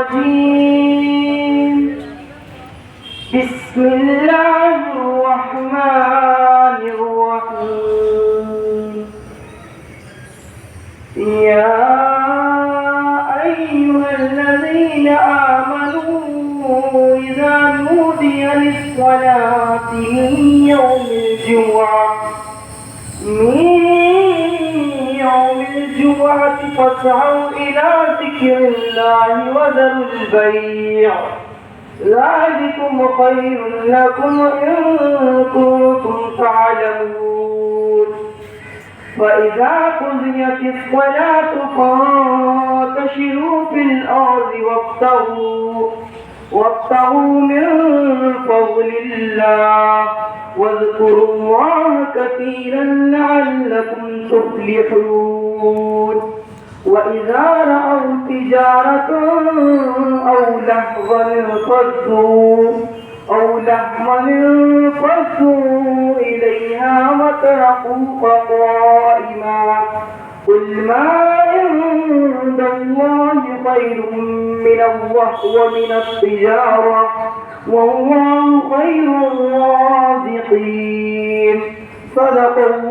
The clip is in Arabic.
الرجيم. بسم الله الرحمن الرحيم. يا أيها الذين آمنوا إذا نودي للصلاة من يوم الجمعة فاسعوا إلى ذكر الله وذروا البيع ذلكم خير لكم إن كنتم تعلمون. فإذا قضيت الصلاة فانتشروا في الأرض وابتغوا من فضل الله واذكروا الله كثيرا لعلكم تفلحون. وإذا رأوا تجارة أو لهوا انفضوا إليها وتركوك قائما. قل ما عند الله خير من اللهو ومن التجارة والله خير الرازقين. صدق الله